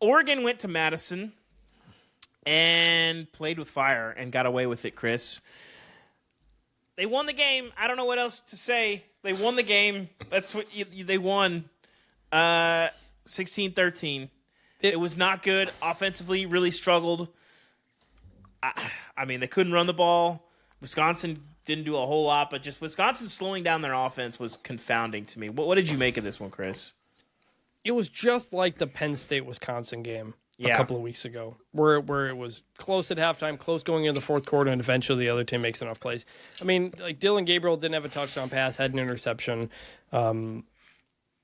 Oregon went to Madison and played with fire and got away with it, Chris. They won the game. I don't know what else to say. They won the game. That's what they won 16-13. It was not good. Offensively, really struggled. I mean, they couldn't run the ball. Wisconsin didn't do a whole lot, but just Wisconsin slowing down their offense was confounding to me. What did you make of this one, Chris? It was just like the Penn State-Wisconsin game a couple of weeks ago, where it was close at halftime, close going into the fourth quarter, and eventually the other team makes enough plays. I mean, like Dylan Gabriel didn't have a touchdown pass, had an interception.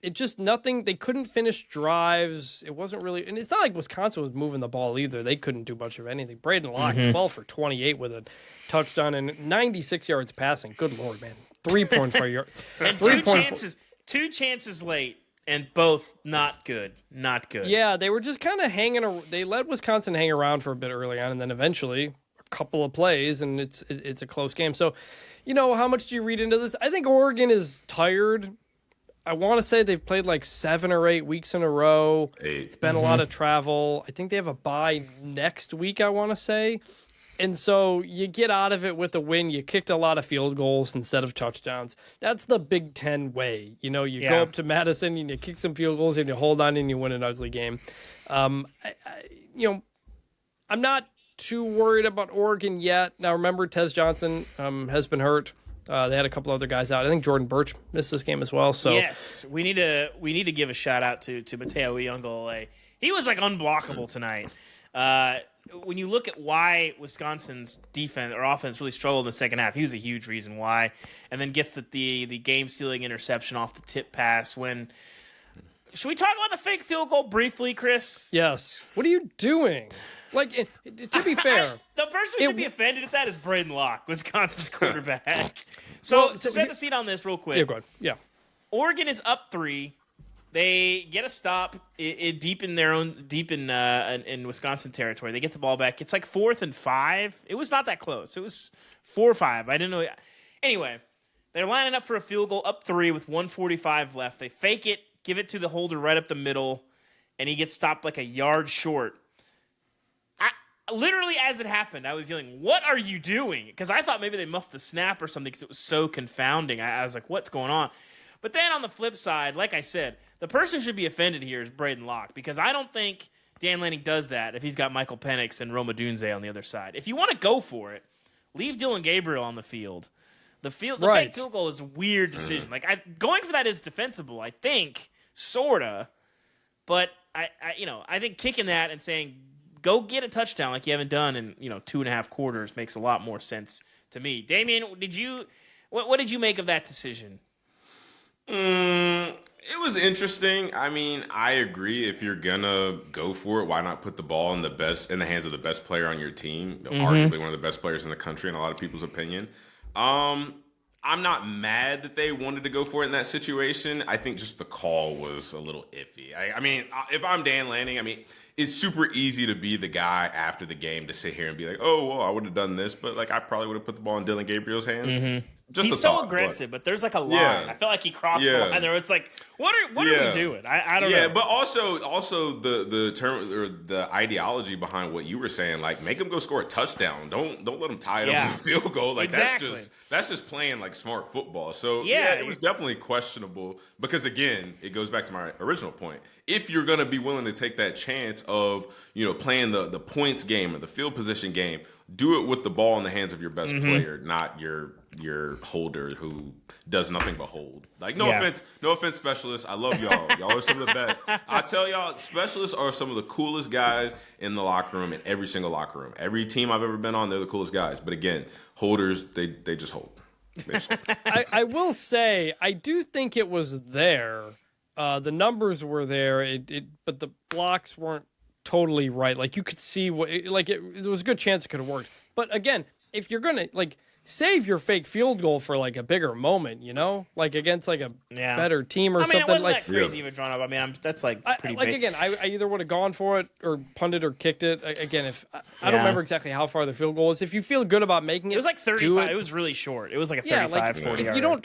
It just nothing. They couldn't finish drives. It wasn't really, and it's not like Wisconsin was moving the ball either. They couldn't do much of anything. Braden Locke, 12 for 28 with a touchdown and 96 yards passing. Good Lord, man. 3.4 yards. And two chances late. And both not good. Not good. Yeah, they were just kind of they let Wisconsin hang around for a bit early on, and then eventually a couple of plays, and it's a close game. So, how much do you read into this? I think Oregon is tired. I want to say they've played like 7 or 8 weeks in a row. It's been a lot of travel. I think they have a bye next week, I want to say. And so you get out of it with a win. You kicked a lot of field goals instead of touchdowns. That's the Big Ten way. You go up to Madison and you kick some field goals and you hold on and you win an ugly game. I'm not too worried about Oregon yet. Now, remember, Tez Johnson has been hurt. They had a couple other guys out. I think Jordan Birch missed this game as well. So yes, we need to give a shout out to Mateo Iungole. He was like unblockable tonight. When you look at why Wisconsin's defense or offense really struggled in the second half, he was a huge reason why. And then gets the game-stealing interception off the tip pass. Should we talk about the fake field goal briefly, Chris? Yes. What are you doing? Like, to be fair, the person who should be offended at that is Braden Locke, Wisconsin's quarterback. So set the scene on this real quick. Yeah, go ahead. Yeah. Oregon is up 3. They get a stop deep in Wisconsin territory. They get the ball back. It's like 4th and 5. It was not that close. It was 4 or 5. I didn't know. Anyway, they're lining up for a field goal up 3 with 1:45 left. They fake it, give it to the holder right up the middle, and he gets stopped like a yard short. Literally, as it happened, I was yelling, "What are you doing?" Because I thought maybe they muffed the snap or something because it was so confounding. I was like, what's going on? But then on the flip side, like I said, the person who should be offended here is Braden Locke because I don't think Dan Lanning does that if he's got Michael Penix and Roma Dunze on the other side. If you want to go for it, leave Dylan Gabriel on the field. The fake field goal is a weird decision. Going for that is defensible, I think, sorta. But I think kicking that and saying go get a touchdown like you haven't done in 2.5 quarters makes a lot more sense to me. Damien, what did you make of that decision? It was interesting. I mean, I agree. If you're gonna go for it, why not put the ball in the hands of the best player on your team? Arguably one of the best players in the country, in a lot of people's opinion. I'm not mad that they wanted to go for it in that situation. I think just the call was a little iffy. I mean, if I'm Dan Lanning, it's super easy to be the guy after the game to sit here and be like, oh, well, I would have done this, but I probably would have put the ball in Dylan Gabriel's hands. Mm-hmm. He's so aggressive, but there's a line. Yeah. I feel like he crossed the line. There was what are we doing? I don't know. Yeah, but also the term or the ideology behind what you were saying, make him go score a touchdown. Don't let him tie it up with a field goal. Exactly. That's just playing smart football. So it was definitely questionable because again, it goes back to my original point. If you're gonna be willing to take that chance of playing the points game or the field position game, do it with the ball in the hands of your best player, not your holder who does nothing but hold. No offense, specialists. I love y'all. Y'all are some of the best. I tell y'all, specialists are some of the coolest guys in the locker room, in every single locker room. Every team I've ever been on, they're the coolest guys. But again, holders, they just hold. I will say, I do think it was there. The numbers were there, but the blocks weren't totally right. You could see there was a good chance it could have worked. But again, if you're gonna save your fake field goal for a bigger moment, against a better team or something. It wasn't that crazy of a drawn up. That's pretty big. Again, I either would have gone for it or punted or kicked it. Again, if I don't remember exactly how far the field goal is. If you feel good about making it, it was 35. It was really short. It was a 35, 40. If you don't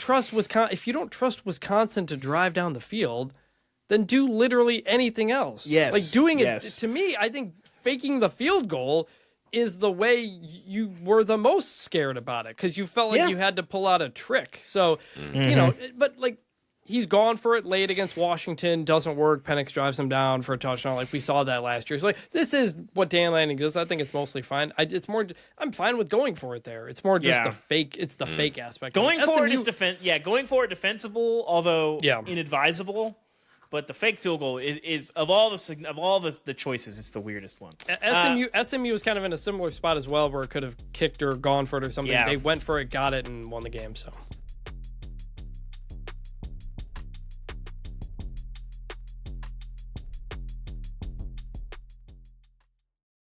trust Wisconsin to drive down the field, then do literally anything else. Yes. Like doing it, yes. to me, I think faking the field goal is the way you were the most scared about it, because you felt like you had to pull out a trick. So, you know, but like, he's gone for it late against Washington. Doesn't work. Penix drives him down for a touchdown. Like we saw that last year. So like, this is what Dan Lanning does. I think it's mostly fine. I'm fine with going for it there. It's more just the fake. It's the fake aspect. Going forward is going forward defensible, although inadvisable. But the fake field goal is of all the choices, it's the weirdest one. SMU was kind of in a similar spot as well, where it could have kicked or gone for it or something. They went for it, got it, and won the game. So.